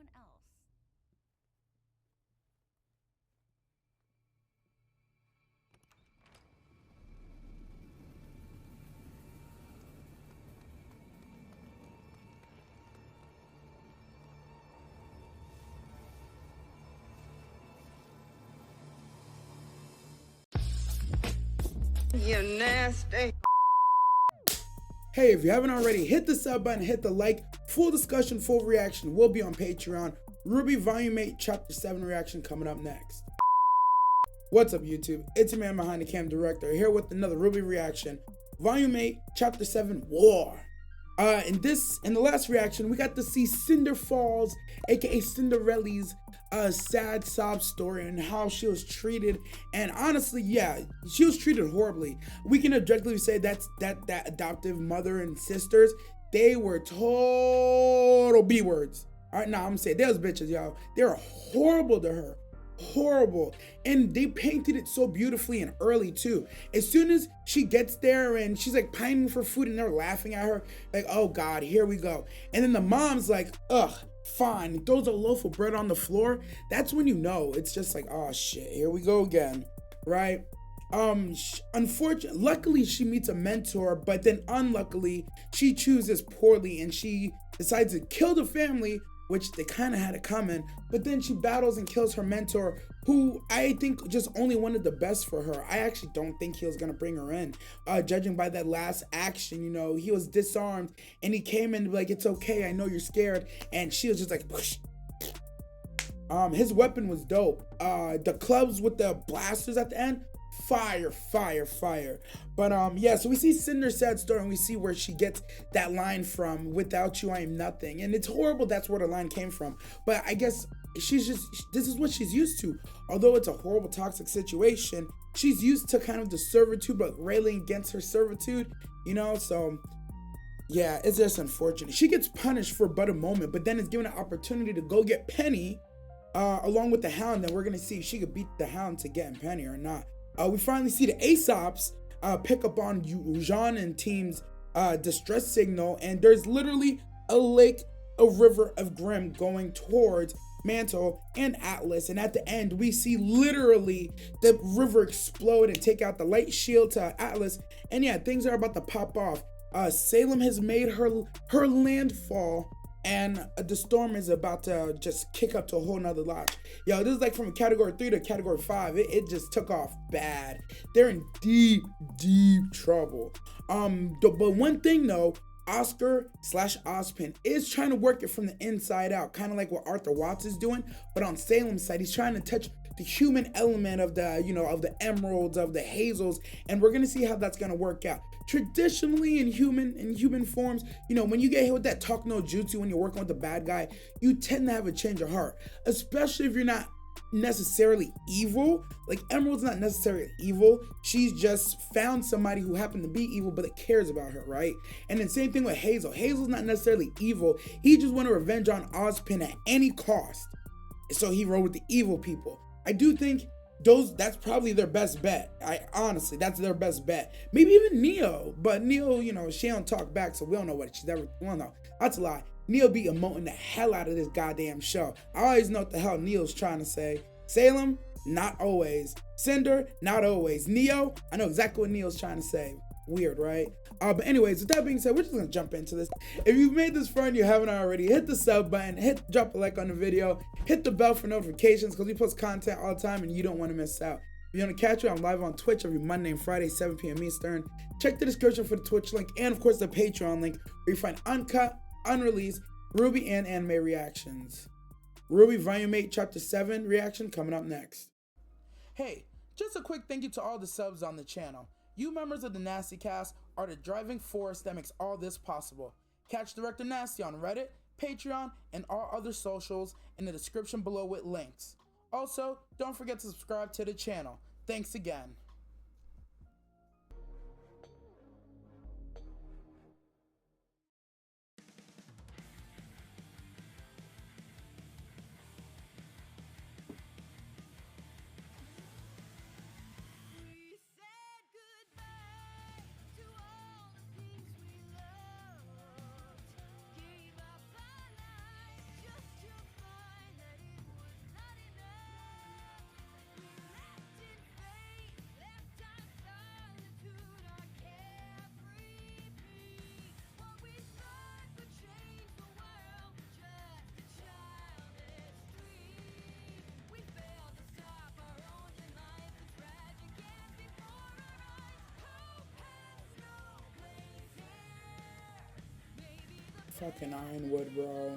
everyone else. You nasty. Hey, if you haven't already, hit the sub button, hit the like. Full discussion, full reaction will be on Patreon. RWBY Volume 8 Chapter 7 reaction coming up next. What's up, YouTube? It's your man behind the cam, Director, here with another RWBY reaction. Volume 8 Chapter 7 War. In the last reaction, we got to see Cinder Falls, aka Cinderella's sad sob story and how she was treated. And honestly, yeah, she was treated horribly. We can objectively say that adoptive mother and sisters, they were total B words. All right, now I'm gonna say they was bitches, y'all. They were horrible to her. Horrible. And they painted it so beautifully and early too. As soon as she gets there and she's like pining for food and they're laughing at her, like, oh God, here we go. And then the mom's like, ugh, fine, and throws a loaf of bread on the floor. That's when you know it's just like, oh shit, here we go again, right? Unfortunately, luckily she meets a mentor, but then unluckily she chooses poorly and she decides to kill the family, which they kind of had it coming, but then she battles and kills her mentor, who I think just only wanted the best for her. I actually don't think he was gonna bring her in. Judging by that last action, you know, he was disarmed and he came in to be like, it's okay, I know you're scared. And she was just like, whoosh. His weapon was dope. The clubs with the blasters at the end, fire, fire, fire. But yeah, so we see Cinder's sad story and we see where she gets that line from, without you I am nothing. And it's horrible that's where the line came from, but I guess she's just, this is what she's used to. Although it's a horrible toxic situation, she's used to kind of the servitude, but railing against her servitude, you know. So yeah, it's just unfortunate. She gets punished for but a moment, but then is given an opportunity to go get Penny along with the Hound. Then we're gonna see if she could beat the Hound to get Penny or not. We finally see the Aesops pick up on Jean and team's distress signal, and there's literally a river of Grimm going towards Mantle and Atlas. And at the end, we see literally the river explode and take out the light shield to Atlas. And yeah, things are about to pop off. Salem has made her landfall, and the storm is about to just kick up to a whole nother notch. Yo, this is like from category 3 to category 5. It just took off bad. They're in deep, deep trouble. But one thing though, Oscar/Ozpin is trying to work it from the inside out, kind of like what Arthur Watts is doing, but on Salem's side, he's trying to touch the human element of the, you know, of the emeralds, of the hazels, and we're gonna see how that's gonna work out. Traditionally in human forms, you know, when you get hit with that talk no jutsu when you're working with the bad guy, you tend to have a change of heart, especially if you're not necessarily evil. Like Emerald's not necessarily evil, she's just found somebody who happened to be evil but that cares about her, right? And then same thing with Hazel. Hazel's not necessarily evil, he just wanted revenge on Ozpin at any cost, so he rode with the evil people. I do think that's probably their best bet. Honestly, that's their best bet. Maybe even Neo, but Neo, you know, she don't talk back, so we don't know what she's ever, well, no, that's a lie. Neo be emoting the hell out of this goddamn show. I always know what the hell Neo's trying to say. Salem, not always. Cinder, not always. Neo, I know exactly what Neo's trying to say. Weird, right? But anyways, with that being said, we're just gonna jump into this. If you've made this far and you haven't already, hit the sub button, drop a like on the video, hit the bell for notifications because we post content all the time and you don't want to miss out. If you want to catch me, I'm live on Twitch every Monday and Friday, 7 p.m. Eastern. Check the description for the Twitch link and of course the Patreon link where you find uncut, unreleased RWBY and anime reactions. RWBY Volume 8 Chapter 7 reaction coming up next. Hey, just a quick thank you to all the subs on the channel. You members of the Nasty Cast are the driving force that makes all this possible. Catch Director Nasty on Reddit, Patreon, and all other socials in the description below with links. Also, don't forget to subscribe to the channel. Thanks again. Fucking Ironwood, bro.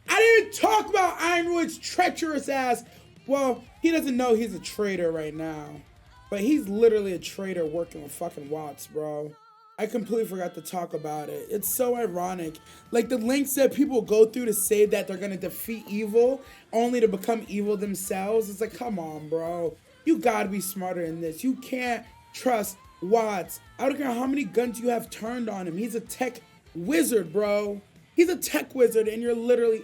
I didn't even talk about Ironwood's treacherous ass. Well, he doesn't know he's a traitor right now. But he's literally a traitor working with fucking Watts, bro. I completely forgot to talk about it. It's so ironic. Like the links that people go through to say that they're gonna defeat evil only to become evil themselves. It's like, come on, bro. You gotta be smarter than this. You can't trust Watts. I don't care how many guns you have turned on him. He's a tech wizard, bro. He's a tech wizard and you're literally...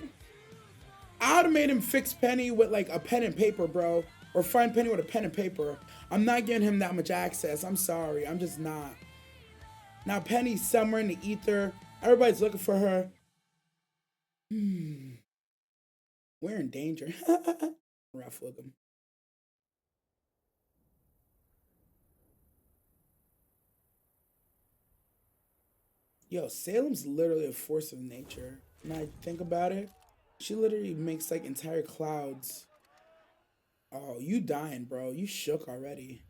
I would have made him fix Penny with like a pen and paper, bro. Or find Penny with a pen and paper. I'm not giving him that much access. I'm sorry. I'm just not. Now Penny's somewhere in the ether. Everybody's looking for her. We're in danger. Rough with him. Yo, Salem's literally a force of nature. When I think about it, she literally makes like entire clouds. Oh, you dying, bro. You shook already.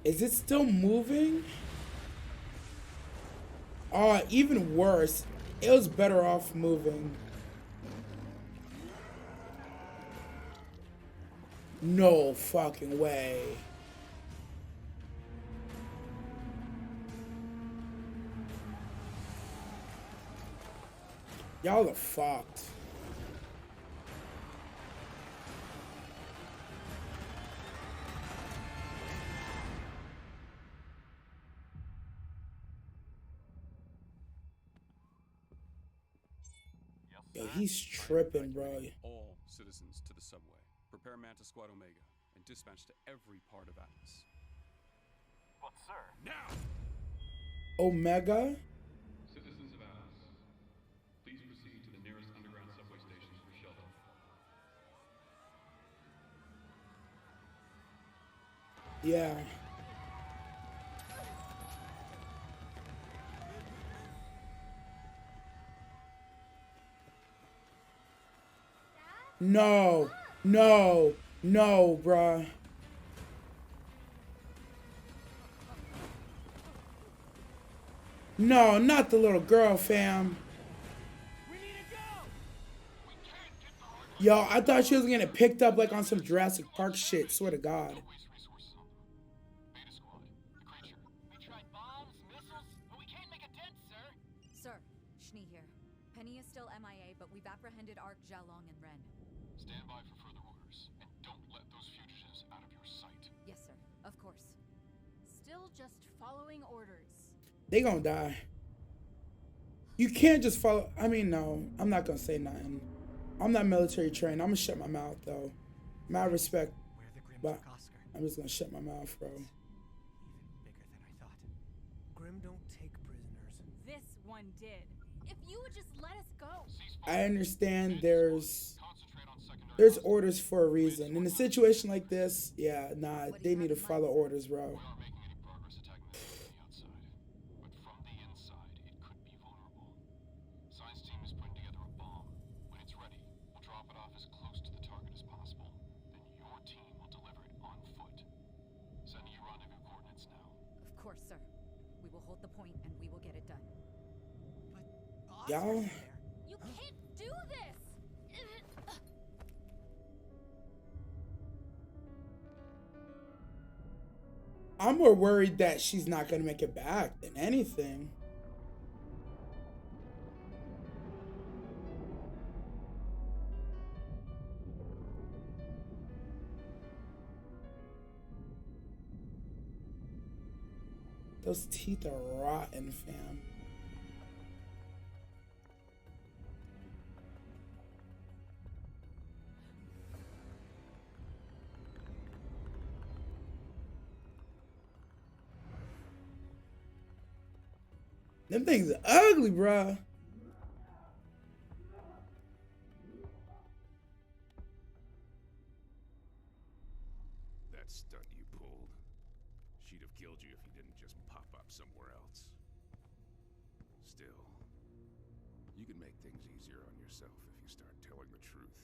Is it still moving? Oh, even worse. It was better off moving. No fucking way. Y'all are fucked. Yo, he's tripping, bro. All citizens to the subway. Prepare Manta Squad Omega and dispatch to every part of Atlas. But sir, Now! Omega? Citizens of Atlas, please proceed to the nearest underground subway stations for shelter. Yeah. No, no, no, bruh. No, not the little girl, fam. Yo, I thought she was gonna get picked up like on some Jurassic Park shit, swear to God. Sir, Schnee here. Penny is still MIA, but we've apprehended Ark, Xiaolong, and Ren. Stand by for further orders, and don't let those fugitives out of your sight. Yes, sir. Of course. Still just following orders. They gonna die. You can't just follow. I mean, no, I'm not gonna say nothing. I'm not military trained. I'm gonna shut my mouth though. Mad respect, but I'm just gonna shut my mouth, bro. Even bigger than I thought. Grim don't take prisoners. This one did. If you would just let us go. I understand there's orders for a reason. In a situation like this, yeah, nah, they need to follow orders, bro. We aren't making any progress attacking the from the outside, but from the inside, it could be vulnerable. Science team is putting together a bomb. When it's ready, we'll drop it off as close to the target as possible. Then your team will deliver it on foot. Sending you rendezvous coordinates now. Of course, sir. We will hold the point and we will get it done. But Y'all, You can't do this. I'm more worried that she's not gonna make it back than anything. Those teeth are rotten, fam. Them things are ugly, bruh. That stunt you pulled, didn't just pop up somewhere else. Still, you can make things easier on yourself if you start telling the truth.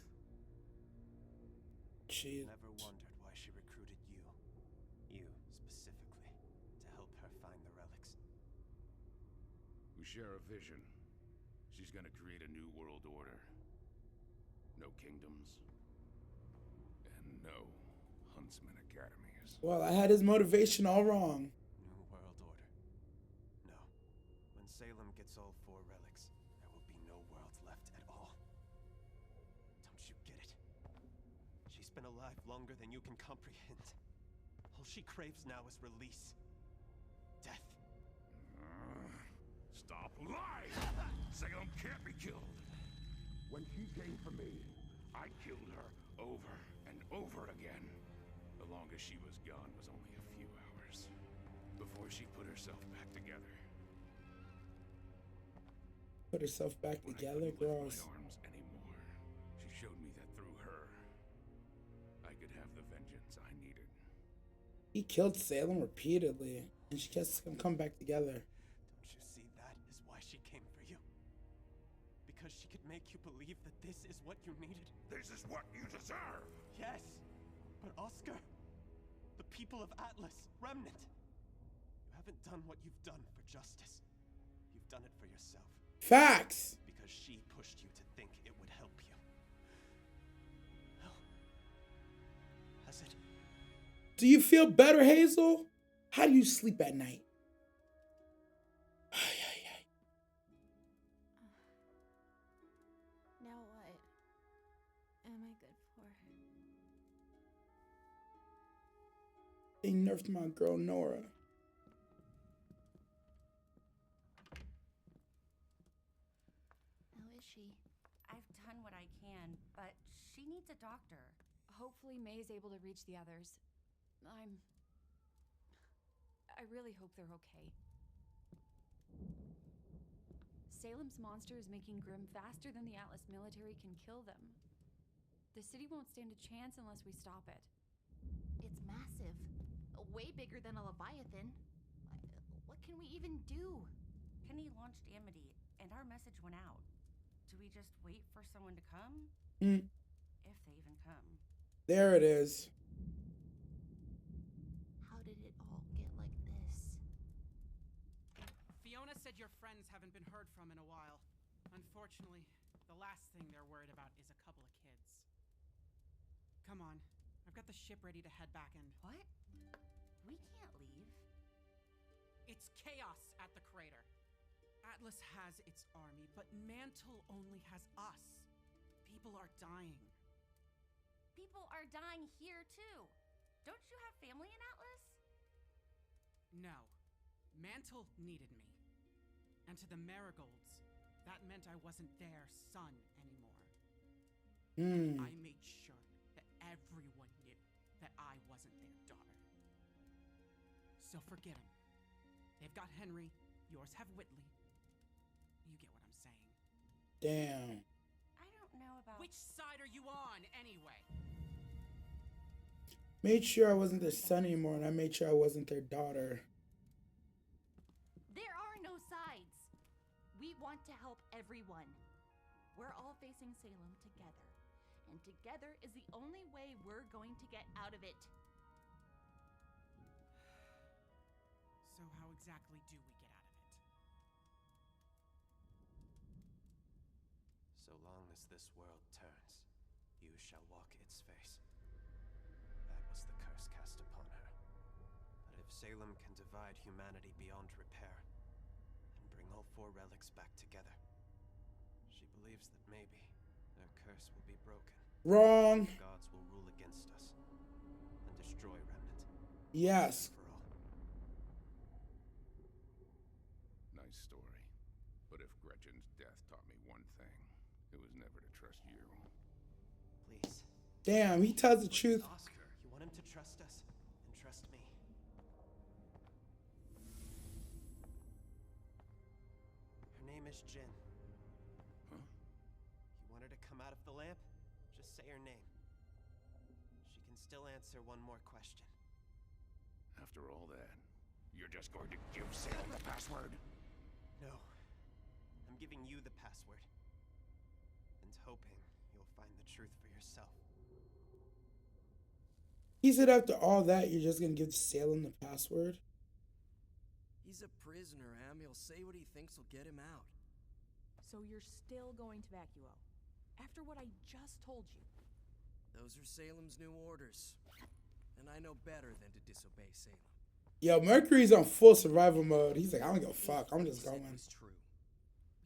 She Never wondered why she recruited you. You, specifically, to help her find the relics. We share a vision. She's gonna create a new world order. No kingdoms. And no Huntsman Academies. well, I had his motivation all wrong. New world order. No. When Salem gets all 4 relics, there will be no worlds left at all. Don't you get it? She's been alive longer than you can comprehend. All she craves now is release. Death. Stop lying! Salem can't be killed. When she came for me, I killed her over and over again. The longest she was gone was only a few hours. Before she put herself back together. Put herself back When I together, couldn't lift gross. my arms anymore, she showed me that through her, I could have the vengeance I needed. He killed Salem repeatedly, and she gets to come back together. Don't you see that is why she came for you? Because she could make you believe that this is what you needed? This is what you deserve! Yes! But Oscar, the people of Atlas, Remnant, you haven't done what you've done for justice. You've done it for yourself. Facts. Because she pushed you to think it would help you. Well, has it? Do you feel better, Hazel? How do you sleep at night? Now what am I good for? They nerfed my girl Nora. How is she? I've done what I can, but she needs a doctor. Hopefully May's able to reach the others. I really hope they're okay. Salem's monster is making Grimm faster than the Atlas military can kill them. The city won't stand a chance unless we stop it. It's massive. Way bigger than a Leviathan. What can we even do? Penny launched Amity, and our message went out. Do we just wait for someone to come? If they even come. There it is. How did it all get like this? Fiona said your friends haven't been heard from in a while. Unfortunately, the last thing they're worried about is a couple of kids. Come on, I've got the ship ready to head back in. What? We can't leave. It's chaos at the crater. Atlas has its army, but Mantle only has us. People are dying. People are dying here too. Don't you have family in Atlas? No. Mantle needed me. And to the Marigolds, that meant I wasn't their son anymore. I made sure that everyone knew that I wasn't their daughter. So forget them. They've got Henry, yours have Whitley. You get what I'm saying. Damn. I don't know about... Which side are you on, anyway? Made sure I wasn't their son anymore, and I made sure I wasn't their daughter. There are no sides. We want to help everyone. We're all facing Salem together. And together is the only way we're going to get out of it. So how exactly do we get out of it? So long as this world turns, you shall walk its face. That was the curse cast upon her. But if Salem can divide humanity beyond repair, and bring all 4 relics back together, she believes that maybe their curse will be broken. Wrong. The gods will rule against us, and destroy Remnant. Yes. For all. Nice story. But if Gretchen's death taught me one thing, it was never to trust you. Please. Damn, he tells the truth. Oscar, you want him to trust us, and trust me. Her name is Jin. Huh? You want her to come out of the lamp? Just say her name. She can still answer one more question. After all that, you're just going to give Salem the password? No. I'm giving you the password. And hoping you'll find the truth for yourself. He said after all that, you're just gonna give Salem the password? He's a prisoner, Em. He'll say what he thinks will get him out. So you're still going to Vacuo? After what I just told you? Those are Salem's new orders. And I know better than to disobey Salem. Yo, Mercury's on full survival mode. He's like, I don't give a fuck. I'm just going. It's true. We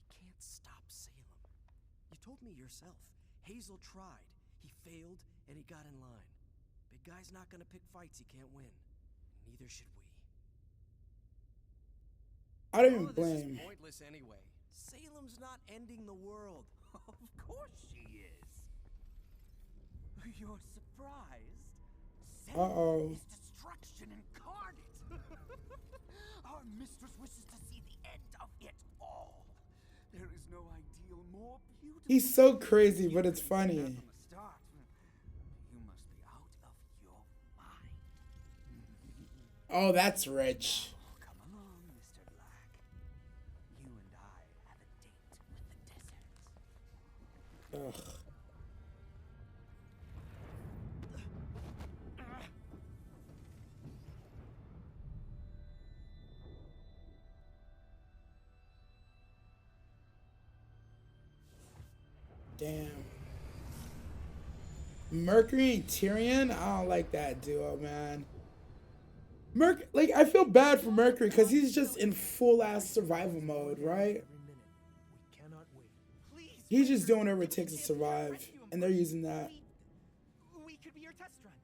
can't stop Salem. You told me yourself. Hazel tried. He failed, and he got in line. Big guy's not gonna pick fights he can't win. Neither should we. I don't even This blame. is pointless anyway. Salem's not ending the world. Of course she is. You're surprised? Uh-oh. Is destruction incarnate. Our mistress wishes to see the end of it all. There is no ideal more beautiful. He's so crazy, but it's funny. From the start. You must be out of your mind. Oh, that's rich. Now, come along, Mr. Black. You and I have a date with the desert. Ugh. Damn. Mercury and Tyrion? I don't like that duo, man. Like, I feel bad for Mercury because he's just in full-ass survival mode, right? He's just doing whatever it takes to survive, and they're using that. We could be your test run.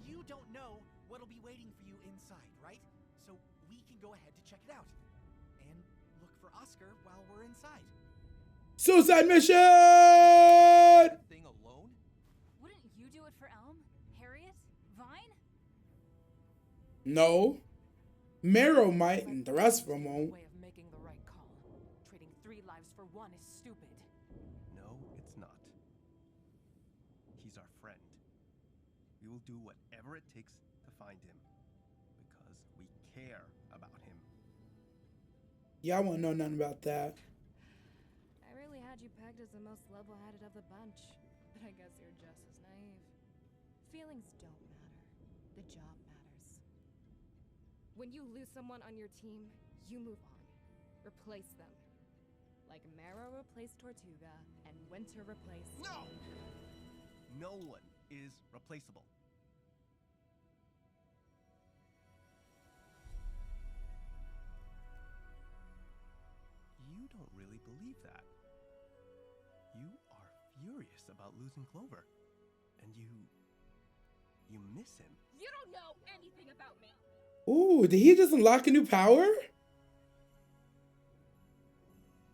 You don't know what'll be waiting for you inside, right? So we can go ahead to check it out. And look for Oscar while we're inside. Suicide mission! Thing alone? Wouldn't you do it for Elm? Harriet? Vine? No. Marrow might, and the rest of them won't. Way of making the right call. Trading 3 lives for 1 is stupid. No, it's not. He's our friend. We will do whatever it takes to find him. Because we care about him. Yeah, I won't know nothing about that. I really had you pegged as the most level-headed of the bunch, but I guess you're just as naive. Feelings don't matter. The job matters. When you lose someone on your team, you move on. Replace them. Like Marrow replaced Tortuga, and Winter replaced... No! No one is replaceable. You don't really believe that. You are furious about losing Clover. And you miss him. You don't know anything about me! Ooh, did he just unlock a new power?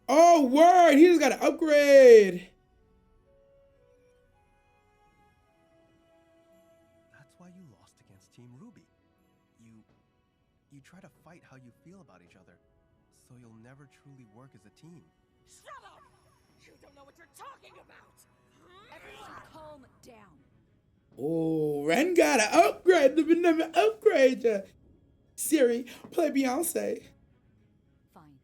Oh, word! He just got an upgrade! That's why you lost against Team RWBY. You try to fight how you feel about each other, so you'll never truly work as a team. Shut up! You don't know what you're talking about! Everyone calm down. Ooh, Ren got an upgrade. The never upgrade ya. Siri, play Beyonce. Fine.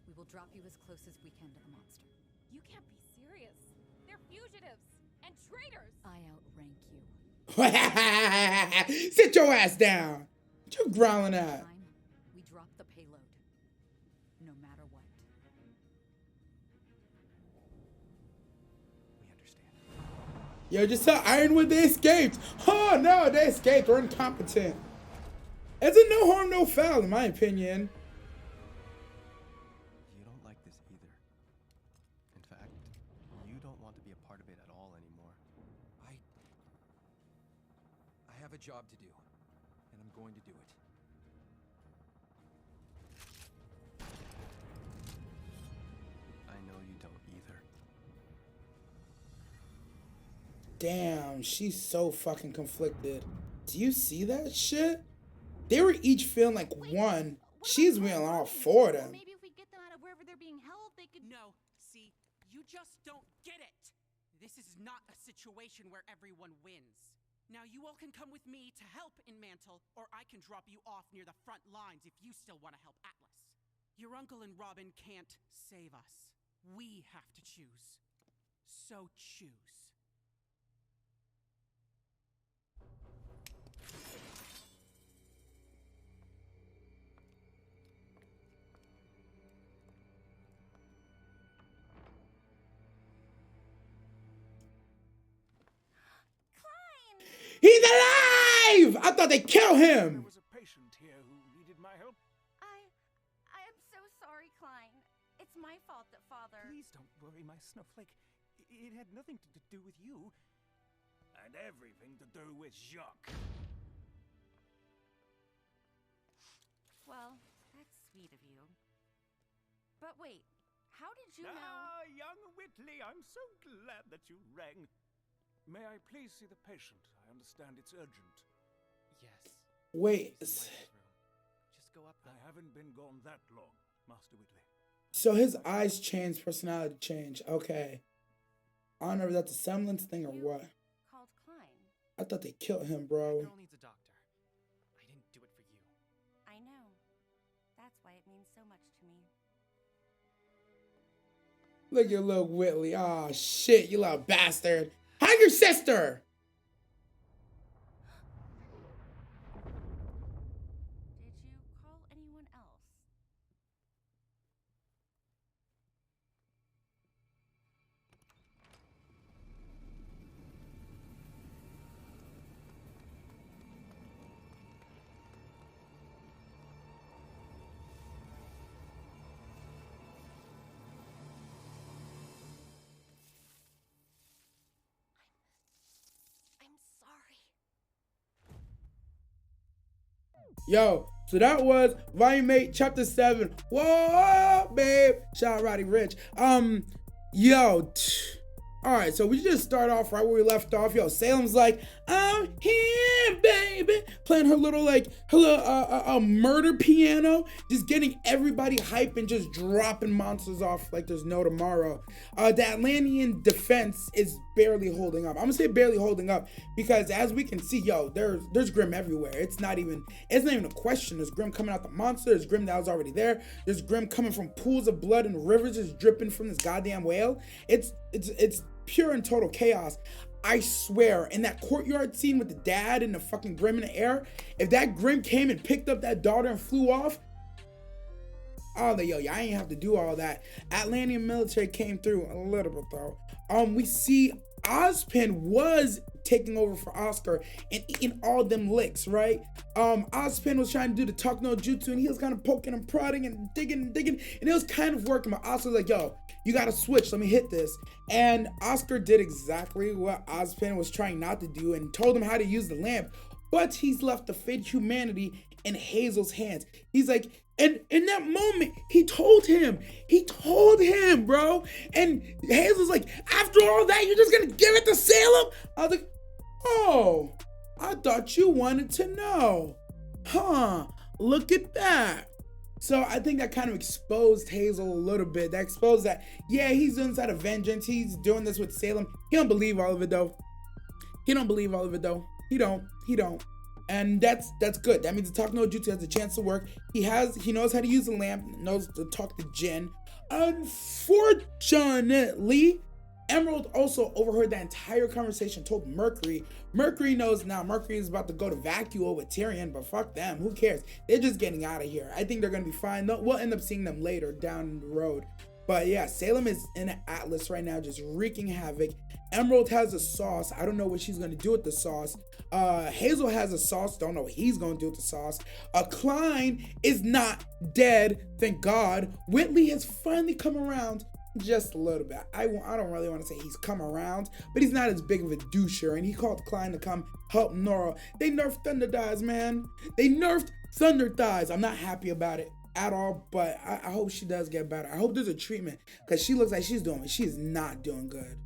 We will drop you as close as we can to the monster. You can't be serious. They're fugitives and traitors. I outrank you. Sit your ass down. What you growling at? Time, we drop the payload. No matter what. We understand. Yo, just tell Ironwood they escaped. Oh, no, they escaped. We're incompetent. It's a no harm, no foul, in my opinion. You don't like this either. In fact, you don't want to be a part of it at all anymore. I have a job to do, and I'm going to do it. I know you don't either. Damn, she's so fucking conflicted. Do you see that shit? They were each feeling like one. She's feeling all 4 of them. Maybe if we get them out of wherever they're being held, they could... No, see, you just don't get it. This is not a situation where everyone wins. Now you all can come with me to help in Mantle, or I can drop you off near the front lines if you still want to help Atlas. Your uncle and Robin can't save us. We have to choose. So choose. He's alive! I thought they killed him. There was a patient here who needed my help. I am so sorry, Klein. It's my fault that Father... Please don't worry, my snowflake. It had nothing to do with you. And everything to do with Jacques. Well, that's sweet of you. But wait, how did you know... Ah, young Whitley, I'm so glad that you rang. May I please see the patient? I understand it's urgent. Yes. Wait. Just go up. I haven't been gone that long, Master Whitley. So his eyes changed, personality changed. Okay. I don't know if that's a semblance thing or what. Called Klein. I thought they killed him, bro. Girl needs a doctor. I didn't do it for you. I know. That's why it means so much to me. Look at little Whitley. Oh shit, you little bastard. Hug your sister. Did you call anyone else? I'm sorry. Yo, so that was Volume 8, Chapter 7. Whoa, babe. Shout out Roddy Rich. Yo, all right, so we just start off right where we left off. Yo, Salem's like, I'm here, baby. Playing her little, murder piano. Just getting everybody hype and just dropping monsters off like there's no tomorrow. The Atlantean defense is barely holding up. I'm gonna say barely holding up because as we can see, yo, there's Grim everywhere. It's not even a question. There's Grim coming out the monster. There's Grim that was already there. There's Grim coming from pools of blood and rivers just dripping from this goddamn whale. It's pure and total chaos. I swear, in that courtyard scene with the dad and the fucking Grim in the air, if that Grim came and picked up that daughter and flew off, oh, I ain't have to do all that. Atlantean military came through a little bit though. We see Ozpin was taking over for Oscar and eating all them licks, right? Ozpin was trying to do the talk no jutsu and he was kind of poking and prodding and digging, and it was kind of working, but Oscar was like, yo, you gotta switch, let me hit this. And Oscar did exactly what Ozpin was trying not to do and told him how to use the lamp, but he's left the fate of humanity in Hazel's hands. He's like, and in that moment, he told him, bro. And Hazel's like, after all that, you're just gonna give it to Salem? I was like, oh, I thought you wanted to know. Huh, look at that. So I think that kind of exposed Hazel a little bit. That exposed that, yeah, he's doing this out of vengeance. He's doing this with Salem. He don't believe all of it though. He don't. And that's good. That means the Talk No Jutsu has a chance to work. He knows how to use the lamp, knows to talk to Jin. Unfortunately, Emerald also overheard that entire conversation, told Mercury. Mercury knows now. Mercury is about to go to Vacuole with Tyrion, but fuck them. Who cares? They're just getting out of here. I think they're going to be fine. We'll end up seeing them later down the road. But yeah, Salem is in Atlas right now, just wreaking havoc. Emerald has a sauce. I don't know what she's going to do with the sauce. Hazel has a sauce. Don't know what he's going to do with the sauce. Klein is not dead, thank God. Whitley has finally come around just a little bit. I don't really want to say he's come around, but he's not as big of a doucher. And he called Klein to come help Nora. They nerfed Thunder Thighs, man. They nerfed Thunder Thighs. I'm not happy about it at all, but I hope she does get better. I hope there's a treatment because she looks like she's doing it. She is not doing good.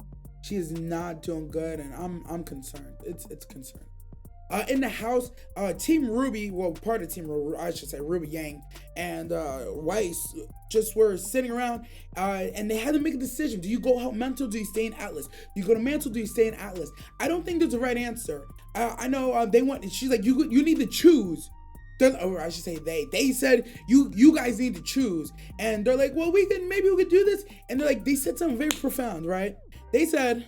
She is not doing good, and I'm concerned. It's concerned. In the house, Team RWBY, well, part of Team RWBY, I should say, RWBY Yang and Weiss just were sitting around, and they had to make a decision. Do you go help Mantle? Do you stay in Atlas? Do you go to Mantle? Do you stay in Atlas? I don't think there's a right answer. I know they want. She's like, you need to choose. Or I should say they said you guys need to choose, and they're like, well, maybe we could do this, and they're like, they said something very profound, right? They said,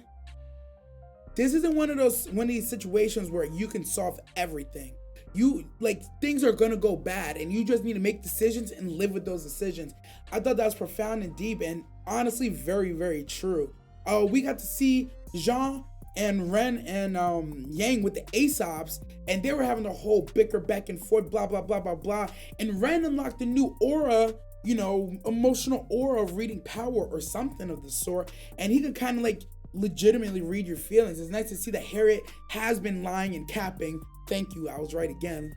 this isn't one of these situations where you can solve everything. Things are gonna go bad, and you just need to make decisions and live with those decisions. I thought that was profound and deep, and honestly, very, very true. We got to see Jean and Ren and Yang with the Aesops, and they were having a whole bicker back and forth, blah, blah, blah, blah, blah. And Ren unlocked a new aura, emotional aura of reading power or something of the sort. And he could kind of legitimately read your feelings. It's nice to see that Harriet has been lying and capping. Thank you, I was right again.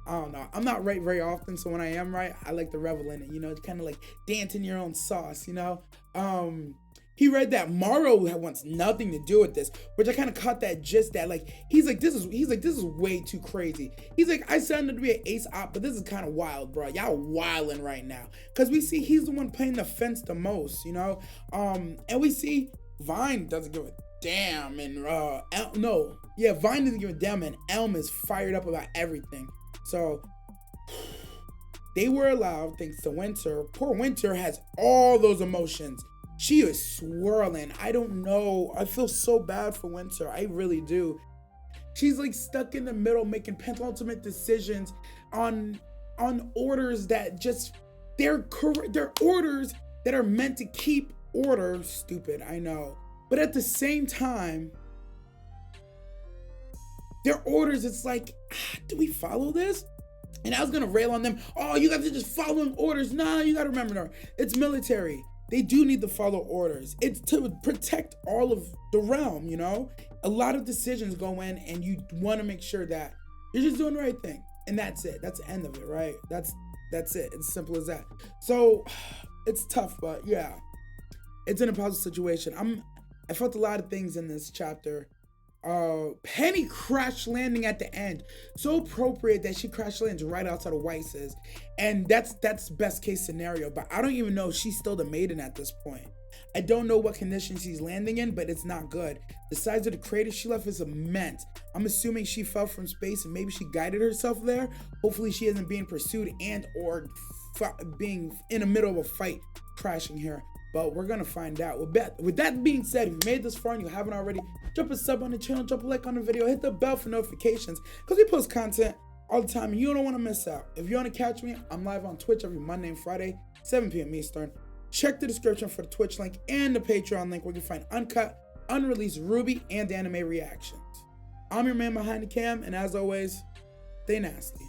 I don't know. I'm not right very often, so when I am right, I like to revel in it, kind of dance in your own sauce, He read that Morrow wants nothing to do with this, which I kind of caught that gist that this is way too crazy. He's like, I signed him to be an ace op, but this is kind of wild, bro. Y'all wilding right now. Cause we see he's the one playing the fence the most, and we see Vine doesn't give a damn, and Vine doesn't give a damn, and Elm is fired up about everything. So they were allowed, thanks to Winter. Poor Winter has all those emotions. She is swirling. I don't know. I feel so bad for Winter. I really do. She's stuck in the middle, making penultimate decisions on orders that just they're orders that are meant to keep order. Stupid, I know. But at the same time, their orders, it's do we follow this? And I was gonna rail on them. Oh, you guys are just following orders. Nah, you gotta remember, it's military. They do need to follow orders. It's to protect all of the realm, A lot of decisions go in, and you want to make sure that you're just doing the right thing. And that's it. That's the end of it, right? That's it. It's simple as that. So it's tough, but yeah. It's an impossible situation. I felt a lot of things in this chapter. Penny crash landing at the end, so appropriate that she crash lands right outside of Weiss's, and that's best case scenario. But I don't even know if she's still the maiden at this point. I don't know what condition she's landing in, but it's not good. The size of the crater she left is immense. I'm assuming she fell from space and maybe she guided herself there. Hopefully she isn't being pursued and or being in the middle of a fight crashing here. But we're gonna find out. With that being said, if you made this far and you haven't already, drop a sub on the channel, drop a like on the video, hit the bell for notifications, because we post content all the time and you don't want to miss out. If you want to catch me, I'm live on Twitch every Monday and Friday, 7 p.m. Eastern. Check the description for the Twitch link and the Patreon link where you can find uncut, unreleased RWBY and anime reactions. I'm your man behind the cam, and as always, stay nasty.